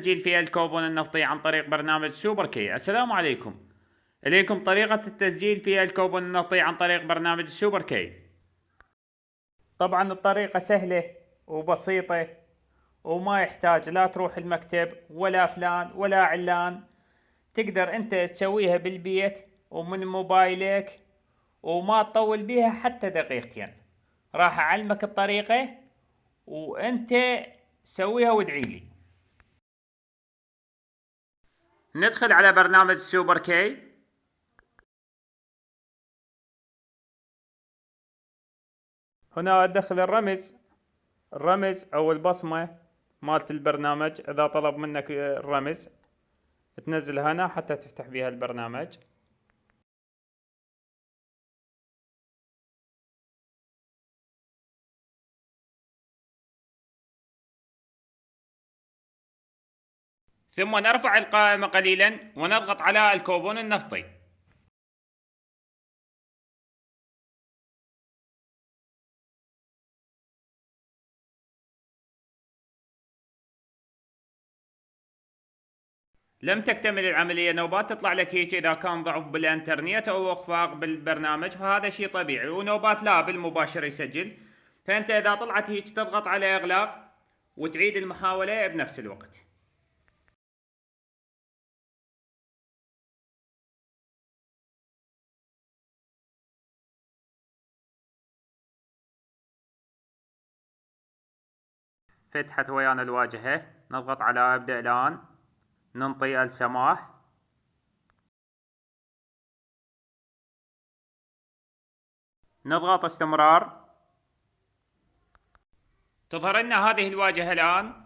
تسجيل فيها الكربون النفطي عن طريق برنامج سوبر كي. السلام عليكم. إليكم طريقة التسجيل فيها الكربون النفطي عن طريق برنامج سوبر كي. طبعا الطريقة سهلة وبسيطة وما يحتاج لا تروح المكتب ولا فلان ولا علان. تقدر انت تسويها بالبيت ومن موبايلك وما تطول بيها حتى دقيقتين. راح اعلمك الطريقة وانت سويها وادعي لي. ندخل على برنامج سوبر كي. هنا ادخل الرمز او البصمة مالت البرنامج. اذا طلب منك الرمز تنزل هنا حتى تفتح بها البرنامج. ثم نرفع القائمة قليلا ونضغط على الكربون النفطي. لم تكتمل العملية، نوبات تطلع لك هيك إذا كان ضعف بالإنترنت أو إخفاق بالبرنامج، فهذا شيء طبيعي، ونوبات لا بالمباشر يسجل. فأنت إذا طلعت هيك تضغط على إغلاق وتعيد المحاولة بنفس الوقت. فتحت ويانا الواجهة، نضغط على ابدأ الآن، ننطي السماح، نضغط استمرار. تظهر لنا هذه الواجهة الآن.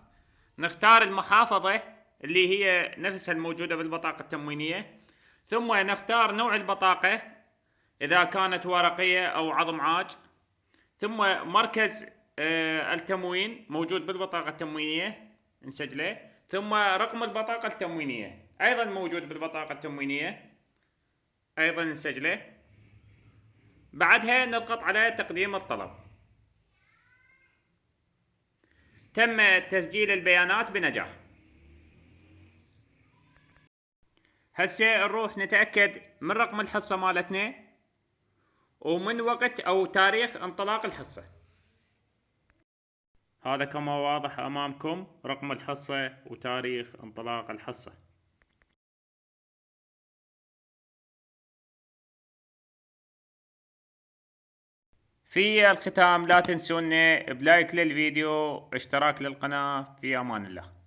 نختار المحافظة اللي هي نفسها الموجودة بالبطاقة التموينية، ثم نختار نوع البطاقة إذا كانت ورقية أو عظم عاج، ثم مركز التموين موجود بالبطاقة التموينية نسجله، ثم رقم البطاقة التموينية أيضا موجود بالبطاقة التموينية أيضا نسجله. بعدها نضغط على تقديم الطلب. تم تسجيل البيانات بنجاح. هسه نروح نتأكد من رقم الحصة مالتنا ومن وقت أو تاريخ انطلاق الحصة. هذا كما واضح أمامكم رقم الحصة وتاريخ انطلاق الحصة. في الختام لا تنسونا بلايك للفيديو، اشتراك للقناة. في أمان الله.